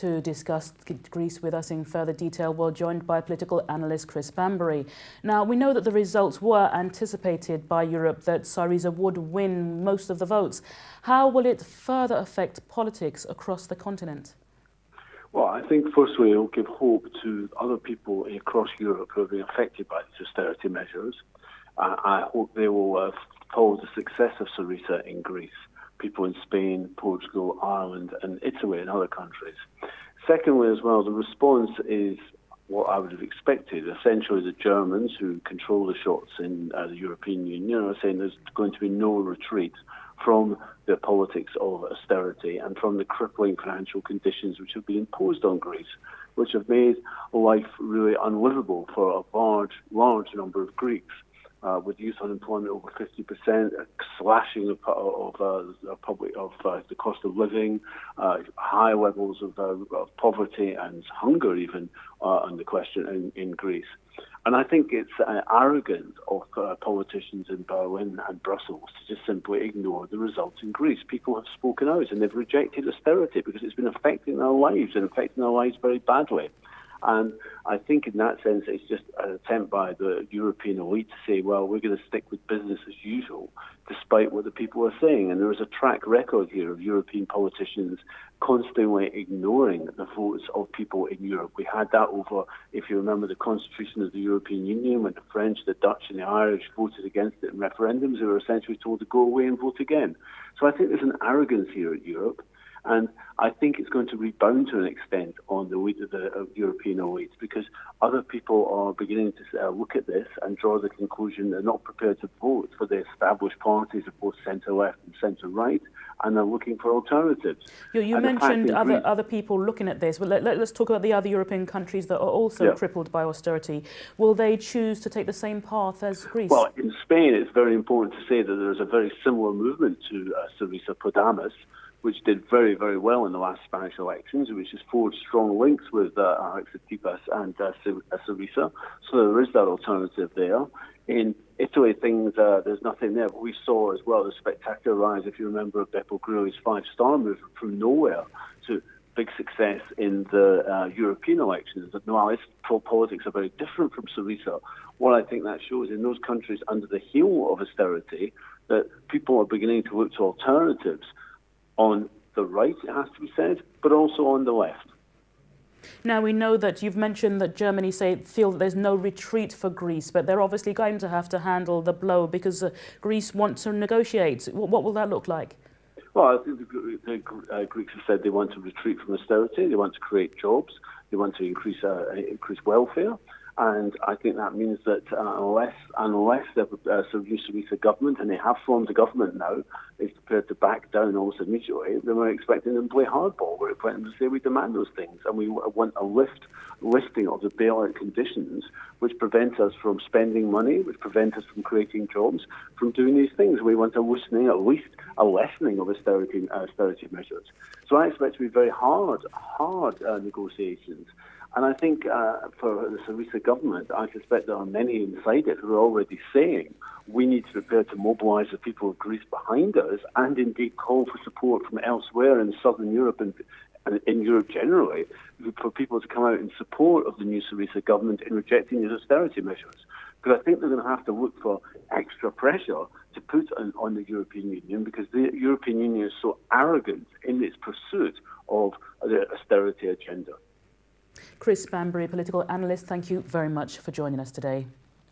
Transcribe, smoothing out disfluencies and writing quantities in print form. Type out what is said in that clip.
To discuss Greece with us in further detail, we're joined by political analyst Chris Bambery. Now, we know that the results were anticipated by Europe, that Syriza would win most of the votes. How will it further affect politics across the continent? Well, I think firstly it will give hope to other people across Europe who have been affected by these austerity measures. I hope they will follow the success of Syriza in Greece. People in Spain, Portugal, Ireland and Italy and other countries. Secondly as well, the response is what I would have expected. Essentially the Germans, who control the shots in the European Union, are saying there's going to be no retreat from the politics of austerity and from the crippling financial conditions which have been imposed on Greece, which have made life really unlivable for a large number of Greeks. With youth unemployment over 50%, slashing of the cost of living, high levels of poverty and hunger even on the question in Greece. And I think it's arrogant of politicians in Berlin and Brussels to just simply ignore the results in Greece. People have spoken out and they've rejected austerity because it's been affecting their lives and affecting their lives very badly. And I think in that sense, it's just an attempt by the European elite to say, well, we're going to stick with business as usual, despite what the people are saying. And there is a track record here of European politicians constantly ignoring the votes of people in Europe. We had that over, if you remember, the constitution of the European Union, when the French, the Dutch and the Irish voted against it in referendums. They were essentially told to go away and vote again. So I think there's an arrogance here at Europe. And I think it's going to rebound to an extent on the weight of the European elites, because other people are beginning to look at this and draw the conclusion they're not prepared to vote for the established parties of both centre-left and centre-right, and they're looking for alternatives. You mentioned other people looking at this. Well, let's talk about the other European countries that are also crippled by austerity. Will they choose to take the same path as Greece? Well, in Spain, it's very important to say that there's a very similar movement to Syriza Podemos, which did very, very well in the last Spanish elections, which has forged strong links with Alex Tsipras and Syriza. So there is that alternative there. In Italy, there's nothing there. But we saw as well the spectacular rise, if you remember, of Beppe Grillo's five-star movement from nowhere to big success in the European elections. That nationalist politics are very different from Syriza. What I think that shows in those countries under the heel of austerity, that people are beginning to look to alternatives on the right, it has to be said, but also on the left. Now, we know that you've mentioned that Germany feel that there's no retreat for Greece, but they're obviously going to have to handle the blow because Greece wants to negotiate. What will that look like? Well, I think the Greeks have said they want to retreat from austerity, they want to create jobs, they want to increase welfare. And I think that means that unless the new Syriza government, and they have formed a government now, is prepared to back down almost immediately, then we're expecting them to play hardball. We're expecting them to say we demand those things, and we want a listing of the bailout conditions which prevent us from spending money, which prevent us from creating jobs, from doing these things. We want a loosening, at least a lessening of austerity measures. So I expect to be very hard negotiations. And I think for the Syriza government, I suspect there are many inside it who are already saying we need to prepare to mobilise the people of Greece behind us and indeed call for support from elsewhere in southern Europe and in Europe generally, for people to come out in support of the new Syriza government in rejecting these austerity measures. Because I think they're going to have to look for extra pressure to put on the European Union, because the European Union is so arrogant in its pursuit of the austerity agenda. Chris Bambery, political analyst, thank you very much for joining us today.